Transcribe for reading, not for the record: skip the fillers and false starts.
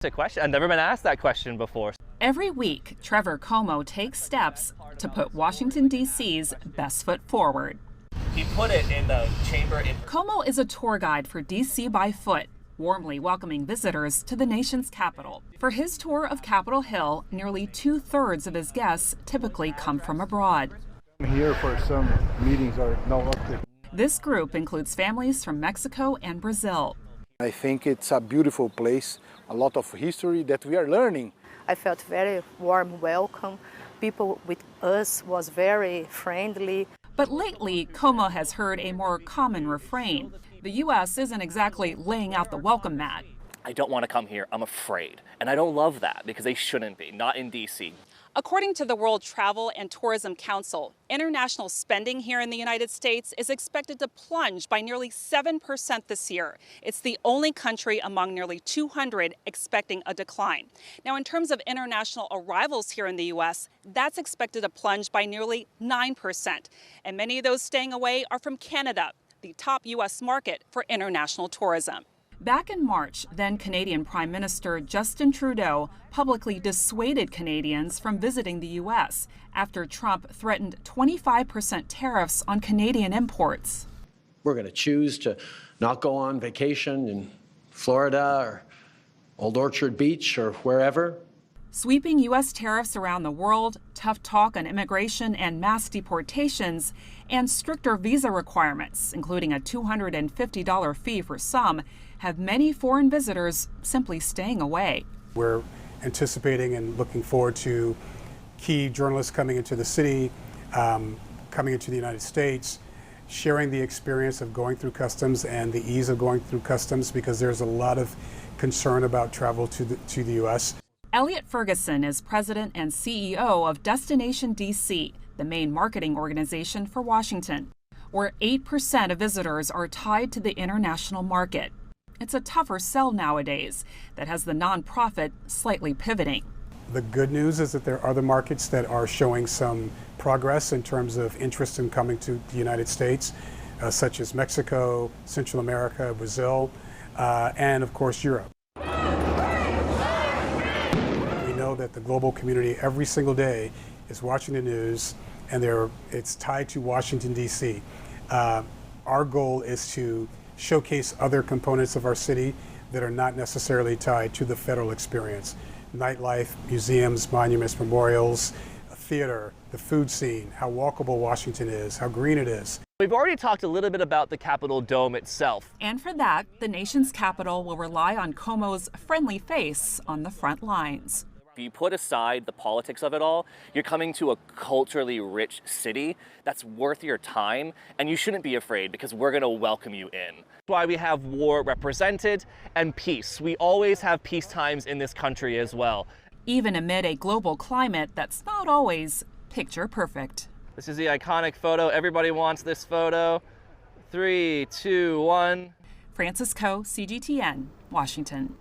A question. I've never been asked that question before. Every week, Trevor Como takes steps to put Washington, D.C.'s best foot forward. He put it in the chamber. Como is a tour guide for D.C. by foot, warmly welcoming visitors to the nation's capital. For his tour of Capitol Hill, nearly 2/3 of his guests typically come from abroad. I'm here for some meetings or no up there. This group includes families from Mexico and Brazil. I think it's a beautiful place, a lot of history that we are learning. I felt very warm welcome. People with us was very friendly. But lately, Como has heard a more common refrain. The U.S. isn't exactly laying out the welcome mat. I don't want to come here. I'm afraid. And I don't love that because they shouldn't be, not in D.C. According to the World Travel and Tourism Council, international spending here in the United States is expected to plunge by nearly 7% this year. It's the only country among nearly 200 expecting a decline. Now, in terms of international arrivals here in the U.S., that's expected to plunge by nearly 9%. And many of those staying away are from Canada, the top U.S. market for international tourism. Back in March, then Canadian Prime Minister Justin Trudeau publicly dissuaded Canadians from visiting the U.S. after Trump threatened 25% tariffs on Canadian imports. We're going to choose to not go on vacation in Florida or Old Orchard Beach or wherever. Sweeping U.S. tariffs around the world, tough talk on immigration and mass deportations, and stricter visa requirements, including a $250 fee for some, have many foreign visitors simply staying away. We're anticipating and looking forward to key journalists coming into the city, coming into the United States, sharing the experience of going through customs and the ease of going through customs, because there's a lot of concern about travel to the U.S. Elliot Ferguson is president and CEO of Destination DC, the main marketing organization for Washington, where 8% of visitors are tied to the international market. It's a tougher sell nowadays that has the nonprofit slightly pivoting. The good news is that there are other markets that are showing some progress in terms of interest in coming to the United States, such as Mexico, Central America, Brazil, and of course Europe. We know that the global community every single day is watching the news, and it's tied to Washington, D.C. Our goal is to showcase other components of our city that are not necessarily tied to the federal experience. Nightlife, museums, monuments, memorials, theater, the food scene, how walkable Washington is, how green it is. We've already talked a little bit about the Capitol Dome itself. And for that, the nation's capital will rely on Como's friendly face on the front lines. If you put aside the politics of it all, you're coming to a culturally rich city that's worth your time, and you shouldn't be afraid because we're going to welcome you in. That's why we have war represented and peace. We always have peace times in this country as well. Even amid a global climate that's not always picture perfect. This is the iconic photo. Everybody wants this photo. 3, 2, 1. Frances Coe, CGTN, Washington.